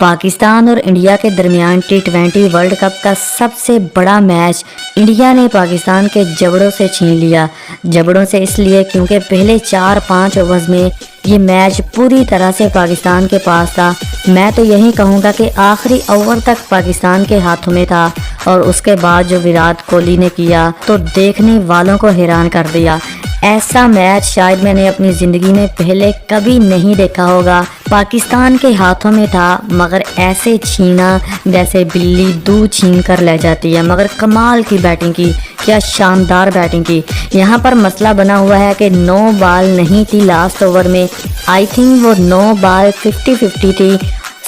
पाकिस्तान और इंडिया के दरमियान टी20 वर्ल्ड कप का सबसे बड़ा मैच इंडिया ने पाकिस्तान के जबड़ों से छीन लिया। जबड़ों से इसलिए क्योंकि पहले 4-5 ओवर्स में ये मैच पूरी तरह से पाकिस्तान के पास था। मैं तो यही कहूँगा कि आखिरी ओवर तक पाकिस्तान के हाथों में था और उसके बाद जो विराट कोहली ने किया तो देखने वालों को हैरान कर दिया। ऐसा मैच शायद मैंने अपनी ज़िंदगी में पहले कभी नहीं देखा होगा। पाकिस्तान के हाथों में था मगर ऐसे छीना जैसे बिल्ली दूध छीन कर ले जाती है। मगर कमाल की बैटिंग की, क्या शानदार बैटिंग की। यहाँ पर मसला बना हुआ है कि 9 बॉल नहीं थी लास्ट ओवर में। आई थिंक वो 9 बॉल 50-50 थी।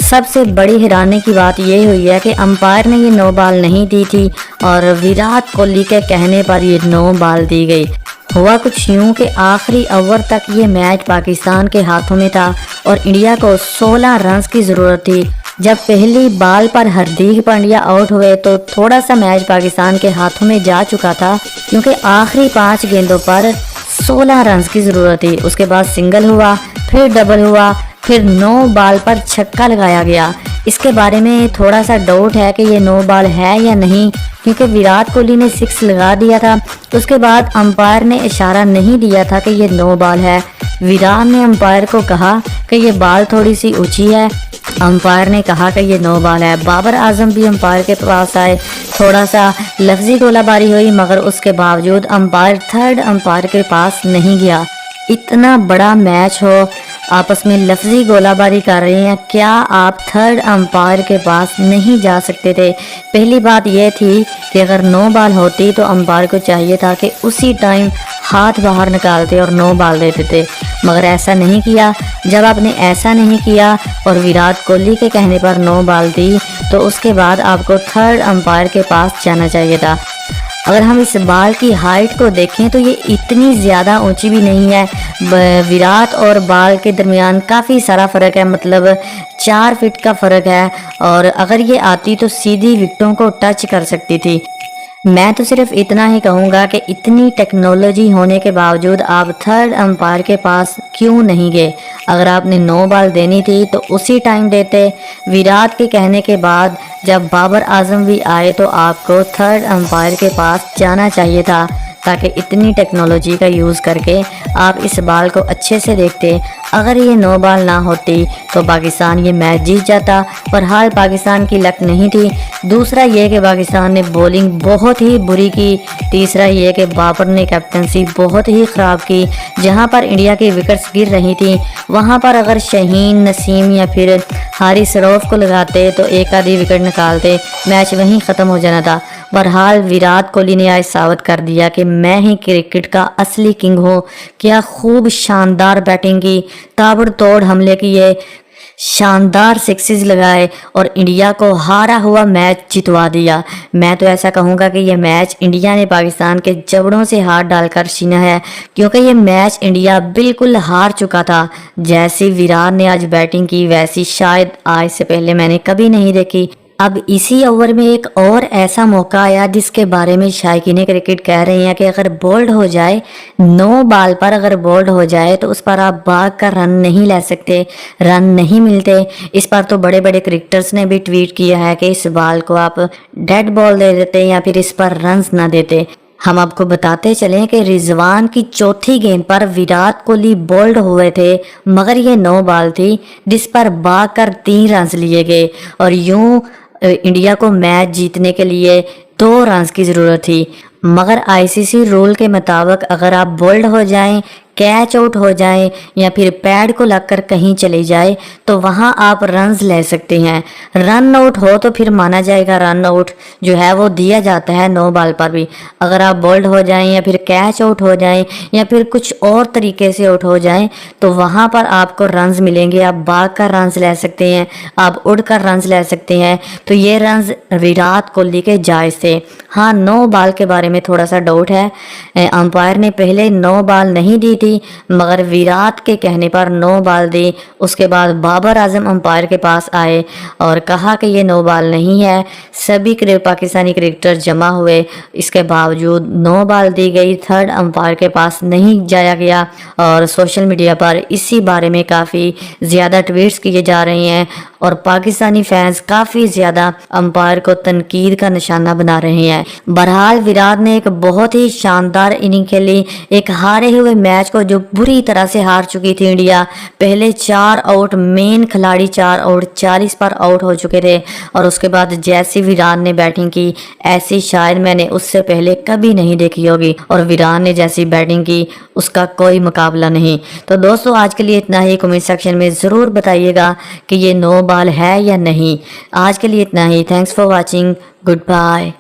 सबसे बड़ी हैरानी की बात ये हुई है कि अंपायर ने ये 9 बॉल नहीं दी थी और विराट कोहली के कहने पर ये 9 बॉल दी गई। हुआ कुछ यूँ कि आखिरी ओवर तक ये मैच पाकिस्तान के हाथों में था और इंडिया को 16 रन्स की ज़रूरत थी। जब पहली बॉल पर हार्दिक पांड्या आउट हुए तो थोड़ा सा मैच पाकिस्तान के हाथों में जा चुका था, क्योंकि आखिरी 5 गेंदों पर 16 रन्स की ज़रूरत थी। उसके बाद सिंगल हुआ, फिर डबल हुआ, फिर 9 बॉल पर छक्का लगाया गया। इसके बारे में थोड़ा सा डाउट है कि ये 9 बॉल है या नहीं, क्योंकि विराट कोहली ने 6 लगा दिया था। उसके बाद अंपायर ने इशारा नहीं दिया था कि ये 9 बॉल है। विराट ने अंपायर को कहा कि ये बॉल थोड़ी सी ऊंची है। अंपायर ने कहा कि ये 9 बॉल है। बाबर आजम भी अंपायर के पास आए, थोड़ा सा लफ्जी गोलाबारी हुई, मगर उसके बावजूद अंपायर थर्ड अंपायर के पास नहीं गया। इतना बड़ा मैच हो, आपस में लफ्जी गोलाबारी कर रहे हैं, क्या आप थर्ड अंपायर के पास नहीं जा सकते थे? पहली बात यह थी कि अगर 9 बॉल होती तो अंपायर को चाहिए था कि उसी टाइम हाथ बाहर निकालते और 9 बॉल देते थे, मगर ऐसा नहीं किया। जब आपने ऐसा नहीं किया और विराट कोहली के कहने पर 9 बॉल दी तो उसके बाद आपको थर्ड अंपायर के पास जाना चाहिए था। अगर हम इस बॉल की हाइट को देखें तो ये इतनी ज़्यादा ऊंची भी नहीं है। विराट और बॉल के दरमियान काफ़ी सारा फ़र्क है, मतलब 4 फीट का फ़र्क है, और अगर ये आती तो सीधी विकेटों को टच कर सकती थी। मैं तो सिर्फ इतना ही कहूँगा कि इतनी टेक्नोलॉजी होने के बावजूद आप थर्ड अंपायर के पास क्यों नहीं गए? अगर आपने 9 बॉल देनी थी तो उसी टाइम देते। विराट के कहने के बाद जब बाबर आजम भी आए तो आपको थर्ड अंपायर के पास जाना चाहिए था, ताकि इतनी टेक्नोलॉजी का यूज़ करके आप इस बॉल को अच्छे से देखते। अगर ये 9 बॉल ना होती तो पाकिस्तान ये मैच जीत जाता, पर हाल पाकिस्तान की लक नहीं थी। दूसरा ये कि पाकिस्तान ने बॉलिंग बहुत ही बुरी की। तीसरा ये कि बाबर ने कैप्टनसी बहुत ही ख़राब की। जहां पर इंडिया की विकेट्स गिर रही थी वहां पर अगर शहीन, नसीम या फिर हारिस रऊफ को लगाते तो एक आधी विकेट निकालते, मैच वहीं ख़त्म हो जाना था। बहरहाल विराट कोहली ने आज साबित कर दिया कि मैं ही क्रिकेट का असली किंग हूँ। क्या खूब शानदार बैटिंग की, ताबड़तोड़ हमले किए, शानदार सिक्सेस लगाए और इंडिया को हारा हुआ मैच जितवा दिया। मैं तो ऐसा कहूँगा कि ये मैच इंडिया ने पाकिस्तान के जबड़ों से हाथ डालकर छीना है, क्योंकि ये मैच इंडिया बिल्कुल हार चुका था। जैसी विराट ने आज बैटिंग की वैसी शायद आज से पहले मैंने कभी नहीं देखी। अब इसी ओवर में एक और ऐसा मौका आया जिसके बारे में शायकीन क्रिकेट कह रहे हैं कि अगर बोल्ड हो जाए, 9 बॉल पर अगर बोल्ड हो जाए तो उस पर आप भाग कर रन नहीं ले सकते, रन नहीं मिलते। इस पर तो बड़े बड़े क्रिकेटर्स ने भी ट्वीट किया है कि इस बॉल को आप डेड बॉल दे देते या फिर इस पर रन्स ना देते। हम आपको बताते चलें कि रिजवान की चौथी गेंद पर विराट कोहली बोल्ड हुए थे, मगर ये 9 बॉल थी जिस पर भाग कर 3 रन लिए गए और यूं इंडिया को मैच जीतने के लिए 2 रन की ज़रूरत थी। मगर आईसीसी रूल के मुताबिक अगर आप बोल्ड हो जाएं, कैच आउट हो जाएं या फिर पैड को लगकर कहीं चले जाए तो वहां आप रन्स ले सकते हैं। रन आउट हो तो फिर माना जाएगा, रन आउट जो है वो दिया जाता है 9 बॉल पर भी। अगर आप बोल्ड हो जाएं या फिर कैच आउट हो जाएं या फिर कुछ और तरीके से आउट हो जाएं तो वहां पर आपको रन्स मिलेंगे। आप भाग कर रन्स ले सकते हैं, आप उड़ कर रन्स ले सकते हैं। तो ये रन्स विराट कोहली के जायज़ थे। हाँ, 9 बॉल के बारे में थोड़ा सा डाउट है। अंपायर ने पहले 9 बॉल नहीं दी थी, मगर विराट के कहने पर 9 बॉल दी। उसके बाद बाबर आजम अंपायर के पास आए और कहा कि ये 9 बॉल नहीं है। सभी पाकिस्तानी क्रिकेटर जमा हुए, इसके बावजूद 9 बॉल दी गई, थर्ड अंपायर के पास नहीं जाया गया और सोशल मीडिया पर इसी बारे में काफ़ी ज़्यादा ट्वीट्स किए जा रहे हैं। और पाकिस्तानी फैंस काफ़ी ज़्यादा अंपायर को तनकीद का निशाना बना रहे हैं। बहरहाल विराट ने एक बहुत ही शानदार इनिंग खेली, एक हारे हुए मैच को जो बुरी तरह से हार चुकी थी इंडिया। पहले 4 आउट, मेन खिलाड़ी 4 आउट, 40 पर आउट हो चुके थे और उसके बाद जैसी विराट ने बैटिंग की ऐसी शायद मैंने उससे पहले कभी नहीं देखी होगी, और विराट ने जैसी बैटिंग की उसका कोई मुकाबला नहीं। तो दोस्तों आज के लिए इतना ही। कमेंट सेक्शन में ज़रूर बताइएगा कि ये नो बॉल है या नहीं। आज के लिए इतना ही। Thanks for watching. Good bye.